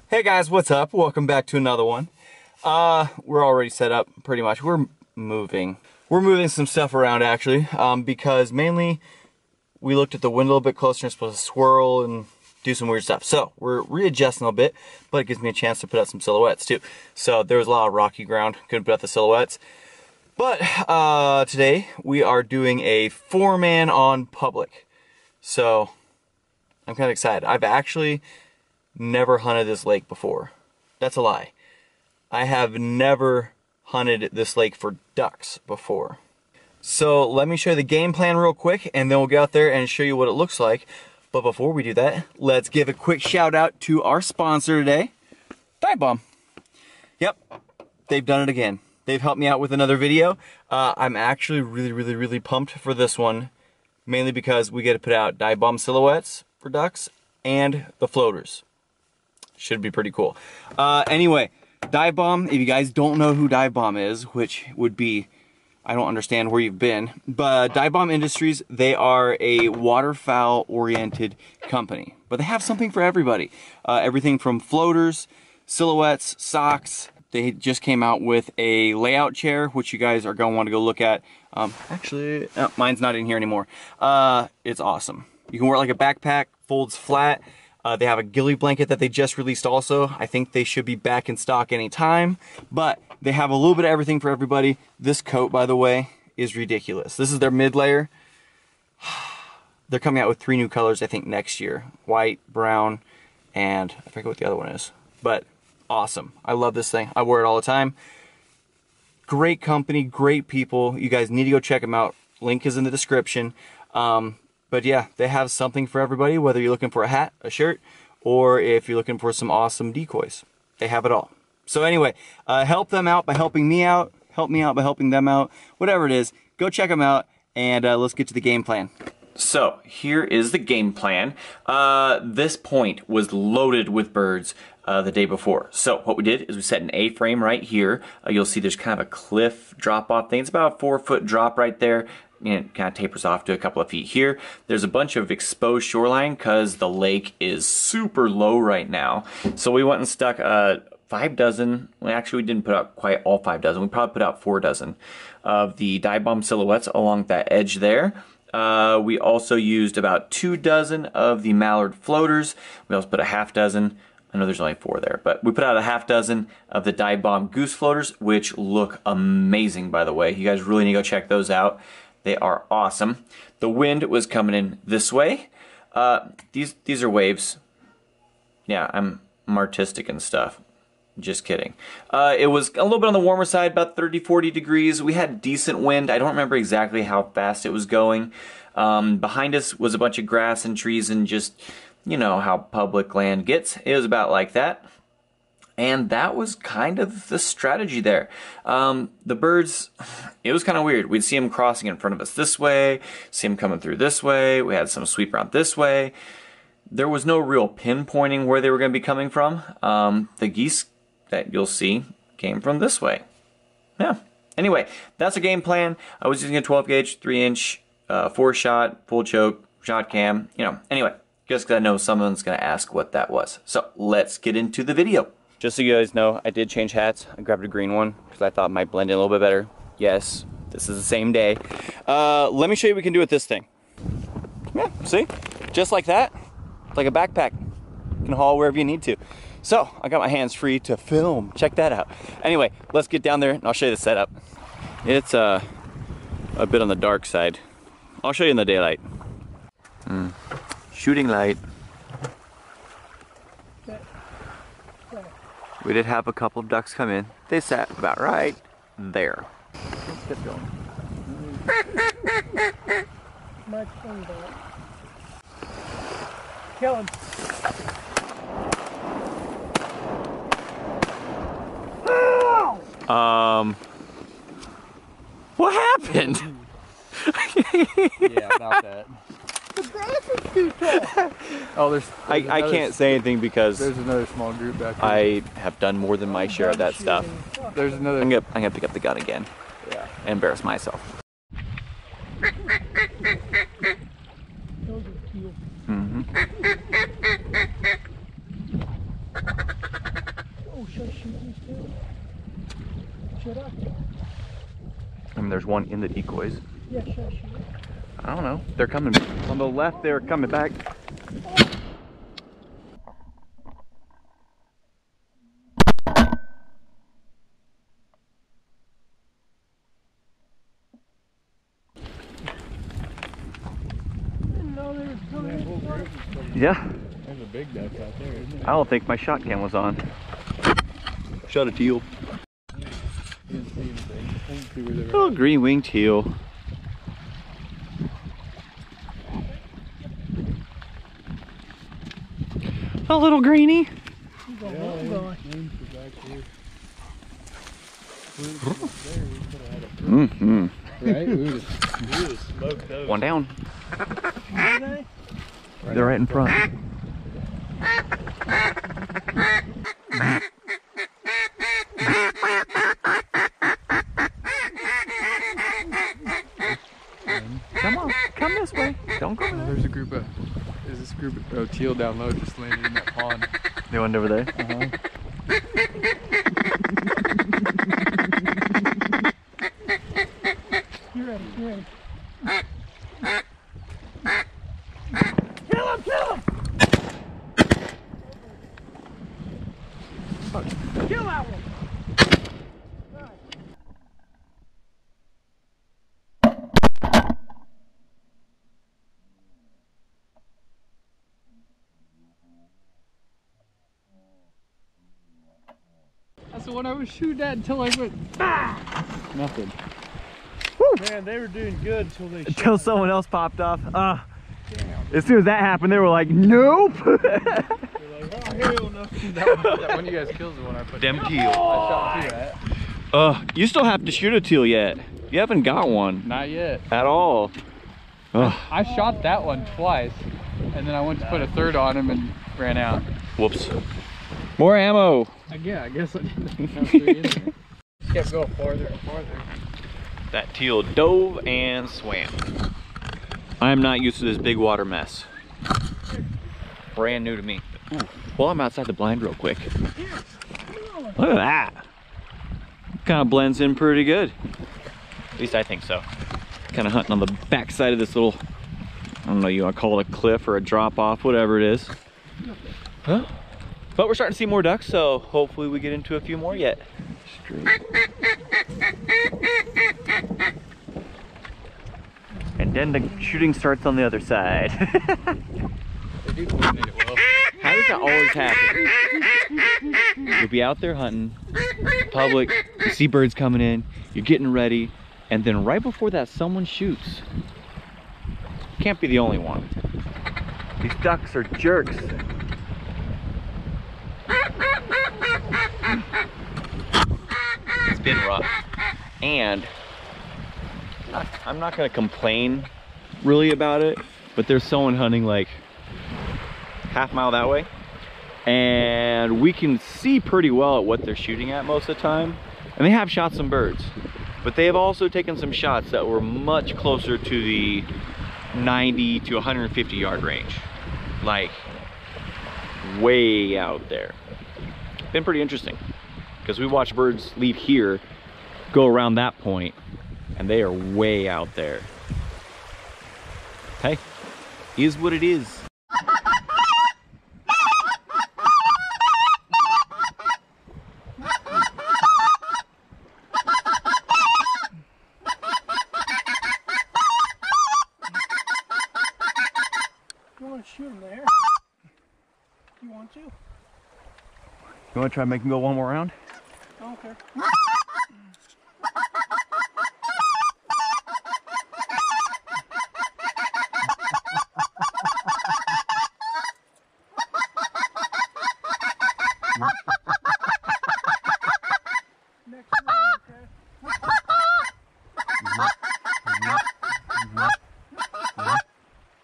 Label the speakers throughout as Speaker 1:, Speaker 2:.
Speaker 1: Hey guys, what's up? Welcome back to another one. We're already set up pretty much. We're moving some stuff around actually, because mainly we looked at the wind a little bit closer and supposed to swirl and do some weird stuff. So we're readjusting a little bit, but it gives me a chance to put out some silhouettes too. So there was a lot of rocky ground, couldn't put out the silhouettes. But today we are doing a 4-man on public. So I'm kind of excited. I've actually never hunted this lake before. That's a lie. I have never hunted this lake for ducks before. So let me show you the game plan real quick and then we'll get out there and show you what it looks like. But before we do that, let's give a quick shout out to our sponsor today, Dive Bomb. Yep, they've done it again. They've helped me out with another video. I'm actually really pumped for this one, mainly because we get to put out Dive Bomb silhouettes for ducks and the floaters. Should be pretty cool. Anyway, Dive Bomb, if you guys don't know who Dive Bomb is, which would be, I don't understand where you've been, but Dive Bomb Industries, they are a waterfowl oriented company, but they have something for everybody. Everything from floaters, silhouettes, socks. They just came out with a layout chair, which you guys are going to want to go look at. Actually, mine's not in here anymore. It's awesome. You can wear it like a backpack, folds flat. They have a ghillie blanket that they just released also. I think they should be back in stock anytime, but they have a little bit of everything for everybody. This coat, by the way, is ridiculous. This is their mid layer. They're coming out with 3 new colors, I think, next year. White, brown, and I forget what the other one is, but awesome. I love this thing. I wear it all the time. Great company, great people. You guys need to go check them out. Link is in the description. But yeah, they have something for everybody, whether you're looking for a hat, a shirt, or if you're looking for some awesome decoys. They have it all. So anyway, help them out by helping me out, help me out by helping them out, whatever it is, go check them out, and let's get to the game plan. So here is the game plan. This point was loaded with birds the day before. So what we did is we set an A-frame right here. You'll see there's kind of a cliff drop-off thing. It's about a 4-foot drop right there. And it kind of tapers off to a couple of feet here. There's a bunch of exposed shoreline because the lake is super low right now. So we went and stuck 5 dozen. Well, actually, we didn't put out quite all 5 dozen. We probably put out 4 dozen of the Dive Bomb silhouettes along that edge there. We also used about 2 dozen of the mallard floaters. We also put a half dozen. I know there's only 4 there, but we put out a half dozen of the Dive Bomb goose floaters, which look amazing, by the way. You guys really need to go check those out. They are awesome. The wind was coming in this way. These are waves. Yeah, I'm artistic and stuff. Just kidding. It was a little bit on the warmer side, about 30-40 degrees. We had decent wind. I don't remember exactly how fast it was going. Behind us was a bunch of grass and trees and just, you know how public land gets. It was about like that. And that was kind of the strategy there. The birds, it was kind of weird. We'd see them crossing in front of us this way, see them coming through this way. We had some sweep around this way. There was no real pinpointing where they were going to be coming from. The geese that you'll see came from this way. Yeah. Anyway, that's a game plan. I was using a 12 gauge, 3-inch, 4-shot, full choke, shot cam. You know, anyway, just because I know someone's going to ask what that was. So let's get into the video. Just so you guys know, I did change hats. I grabbed a green one because I thought it might blend in a little bit better. Yes, this is the same day. Let me show you what we can do with this thing. Yeah, see? Just like that. It's like a backpack. You can haul wherever you need to. So, I got my hands free to film. Check that out. Anyway, let's get down there and I'll show you the setup. It's a bit on the dark side. I'll show you in the daylight. Shooting light. We did have a couple of ducks come in. They sat about right there.
Speaker 2: Let's get going. Much fun, kill him.
Speaker 1: What happened?
Speaker 2: Yeah, about that. The grass is too tall. Oh, there's
Speaker 1: I can't say anything because
Speaker 2: there's another small group back here.
Speaker 1: I have done more than my share of that stuff.
Speaker 2: There's another.
Speaker 1: I'm gonna pick up the gun again.
Speaker 2: Yeah.
Speaker 1: And embarrass myself.
Speaker 2: Those are cute.
Speaker 1: Mm-hmm.
Speaker 2: Oh, should I shoot these two? Should I?
Speaker 1: I mean, there's one in the decoys.
Speaker 2: Yeah, should I shoot it?
Speaker 1: I don't know. They're coming on the left. They're coming back. Yeah.
Speaker 3: There's a big duck out there, isn't
Speaker 1: I don't think my shot cam was on. Shot a teal.
Speaker 3: Didn't see anything. I didn't see where they were
Speaker 1: Little
Speaker 3: at.
Speaker 1: green winged teal. A little greenie.
Speaker 2: He's going, I'm going.
Speaker 1: Mm-hmm.
Speaker 3: Right? We would have smoked those.
Speaker 1: One down.
Speaker 2: Are they?
Speaker 1: They're right in front. Come on, come this way. Don't go there.
Speaker 3: There's a group of, teal down low just landed in that pond.
Speaker 1: They went over there.
Speaker 2: You ready? You ready? Kill him! Kill him! Kill that one!
Speaker 3: That's the one I was shooting at until I went, nothing.
Speaker 2: Man, they were doing good until they
Speaker 1: Until someone else popped off. As soon as that happened, they were like, nope.
Speaker 2: Like, oh, hell no.
Speaker 3: that one you guys killed the one I put.
Speaker 1: Them teal.
Speaker 3: I shot two at.
Speaker 1: You still have to shoot a teal yet. You haven't got one
Speaker 3: Not yet.
Speaker 1: at all.
Speaker 3: I shot that one twice, and then I went to put a third on him and ran out.
Speaker 1: Whoops. More ammo.
Speaker 3: Yeah, I guess I didn't have three in there. Kept going farther and farther.
Speaker 1: That teal dove and swam. I am not used to this big water mess. Brand new to me. Ooh. Well, I'm outside the blind real quick. Look at that. Kind of blends in pretty good. At least I think so. Kind of hunting on the backside of this little, I don't know, you want to call it a cliff or a drop off, whatever it is. Huh? But we're starting to see more ducks, so hopefully we get into a few more yet. Straight. And then the shooting starts on the other side.
Speaker 3: They do coordinate it well.
Speaker 1: How does that always happen? You'll be out there hunting, public, you see birds coming in, you're getting ready, and then right before that someone shoots. Can't be the only one. These ducks are jerks. It's been rough. And I'm not gonna complain really about it, but there's someone hunting like half mile that way, and we can see pretty well at what they're shooting at most of the time, and they have shot some birds, but they have also taken some shots that were much closer to the 90 to 150 yard range, like way out there. Been pretty interesting because we watch birds leave here, go around that point, and they are way out there. Hey, is what it is.
Speaker 2: You want to shoot him there? You want to?
Speaker 1: You want to try and make him go one more round?
Speaker 2: I don't care. Next round, okay?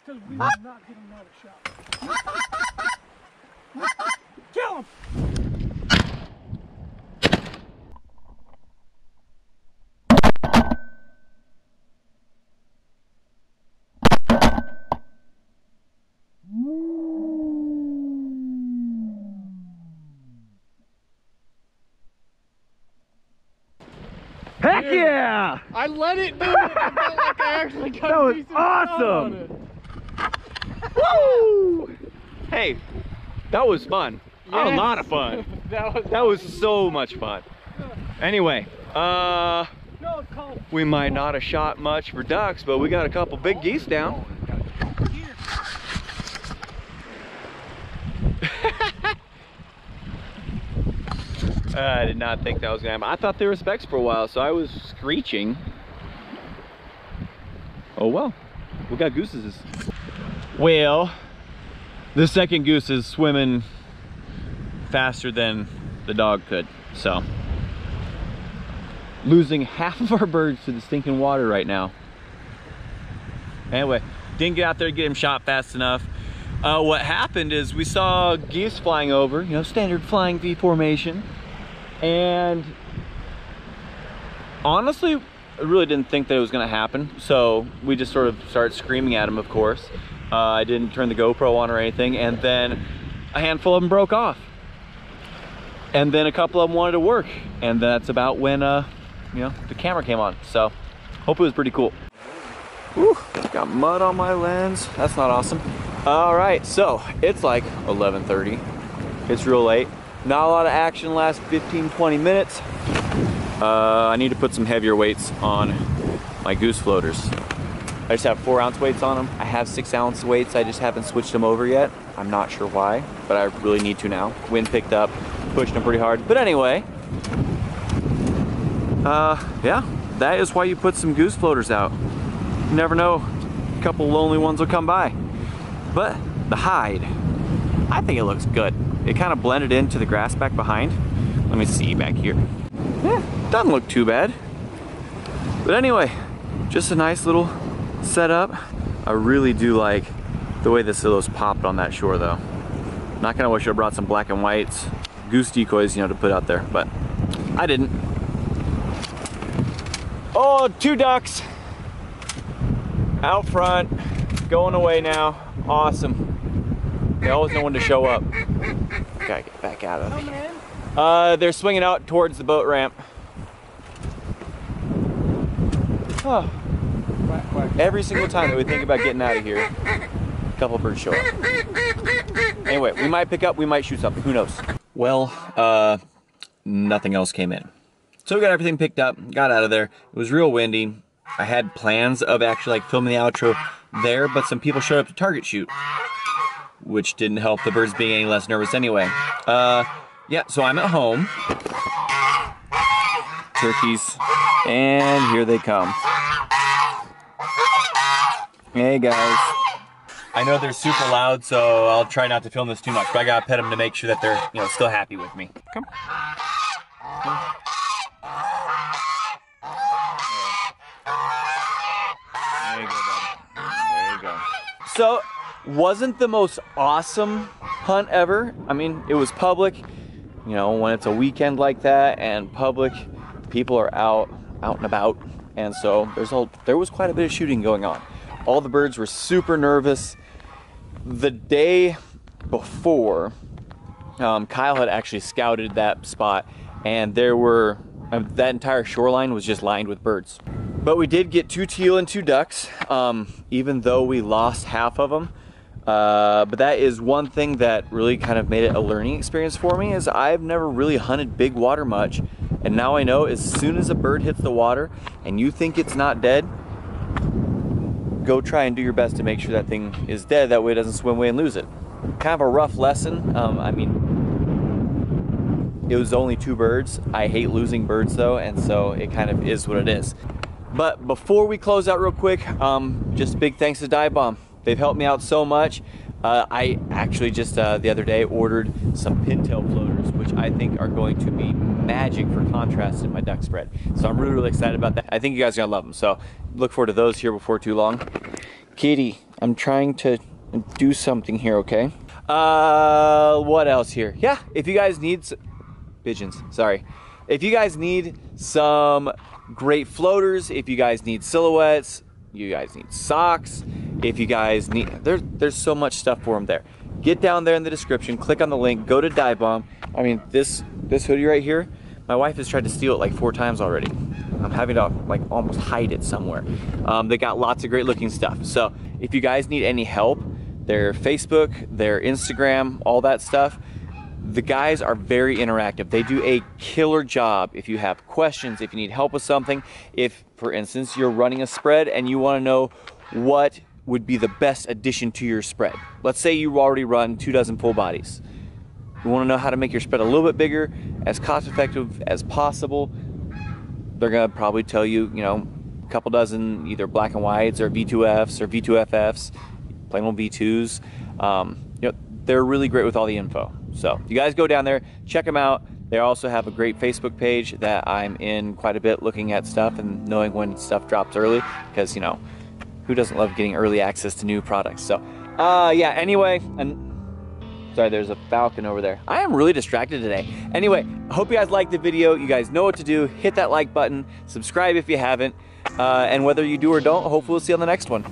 Speaker 2: Because we will not get another shot. Kill him!
Speaker 1: Heck yeah!
Speaker 3: I let it do it. I felt like I actually got
Speaker 1: That was
Speaker 3: a decent shot
Speaker 1: awesome.
Speaker 3: on it.
Speaker 1: Woo! Hey, that was fun. A
Speaker 3: Yes.
Speaker 1: lot of fun.
Speaker 3: That
Speaker 1: was so much fun. Anyway, we might not have shot much for ducks, but we got a couple big geese down. I did not think that was gonna happen. I thought they were specks for a while, so I was screeching. Oh well, we got gooses. Well, the second goose is swimming faster than the dog could, so losing half of our birds to the stinking water right now. Anyway, didn't get out there to get him shot fast enough. What happened is we saw geese flying over, you know, standard flying V formation, and honestly, I really didn't think that it was gonna happen, so we just sort of started screaming at him, of course. I didn't turn the GoPro on or anything, and then a handful of them broke off. And then a couple of them wanted to work, and that's about when, you know, the camera came on. So, hope it was pretty cool. Whew, got mud on my lens. That's not awesome. All right, so it's like 11:30. It's real late. Not a lot of action the last 15-20 minutes. I need to put some heavier weights on my goose floaters. I just have 4-ounce weights on them. I have 6-ounce weights. I just haven't switched them over yet. I'm not sure why, but I really need to now. Wind picked up, pushed them pretty hard. But anyway, yeah, that is why you put some goose floaters out. You never know, a couple lonely ones will come by. But the hide, I think it looks good. It kind of blended into the grass back behind. Let me see back here. Yeah, doesn't look too bad. But anyway, just a nice little setup. I really do like the way the silos popped on that shore though. Not gonna wish I brought some black and whites, goose decoys, you know, to put out there, but I didn't. Oh, 2 ducks out front, going away now. Awesome. They always know when to show up. Gotta get back out of it. They're swinging out towards the boat ramp. Oh. Every single time that we think about getting out of here, a couple birds show up. Anyway, we might pick up, we might shoot something, who knows? Well, nothing else came in. So we got everything picked up, got out of there. It was real windy. I had plans of actually like filming the outro there, but some people showed up to target shoot, which didn't help the birds being any less nervous anyway. Yeah, so I'm at home. Turkeys, and here they come. Hey guys. I know they're super loud, so I'll try not to film this too much, but I gotta pet them to make sure that they're, you know, still happy with me. Come. There you go, buddy. There you go. So, wasn't the most awesome hunt ever. I mean, it was public. You know, when it's a weekend like that and public, people are out and about, and so there was quite a bit of shooting going on. All the birds were super nervous. The day before, Kyle had actually scouted that spot, and there were that entire shoreline was just lined with birds. But we did get 2 teal and 2 ducks, even though we lost half of them. But that is one thing that really kind of made it a learning experience for me, is I've never really hunted big water much, and now I know as soon as a bird hits the water and you think it's not dead, go try and do your best to make sure that thing is dead, that way it doesn't swim away and lose it. Kind of a rough lesson. I mean, it was only 2 birds. I hate losing birds though, and so it kind of is what it is. But before we close out real quick, just big thanks to Dive Bomb. They've helped me out so much. I actually just the other day ordered some pintail floaters, which I think are going to be magic for contrast in my duck spread. So I'm really, really excited about that. I think you guys are gonna love them. So look forward to those here before too long. Katie, I'm trying to do something here, okay? What else here? Yeah, if you guys need pigeons, sorry. If you guys need some great floaters, if you guys need silhouettes, you guys need socks, if you guys need, there's so much stuff for them there. Get down there in the description, click on the link, go to Dive Bomb. I mean, this hoodie right here, My wife has tried to steal it like 4 times already. I'm having to like almost hide it somewhere. They got lots of great looking stuff. So if you guys need any help, their Facebook, their Instagram, all that stuff, the guys are very interactive. They do a killer job. If you have questions, if you need help with something, if, for instance, you're running a spread and you want to know what would be the best addition to your spread. Let's say you already run 2 dozen full bodies. You want to know how to make your spread a little bit bigger, as cost effective as possible. They're going to probably tell you, you know, a couple dozen either black and whites or V2Fs or V2FFs, plain old V2s. You know, they're really great with all the info. So you guys go down there, check them out. They also have a great Facebook page that I'm in quite a bit, looking at stuff and knowing when stuff drops early, because, you know, who doesn't love getting early access to new products? So yeah, anyway, and sorry, there's a falcon over there. I am really distracted today. Anyway, I hope you guys liked the video. You guys know what to do. Hit that like button, subscribe if you haven't, and whether you do or don't, hopefully we'll see you on the next one.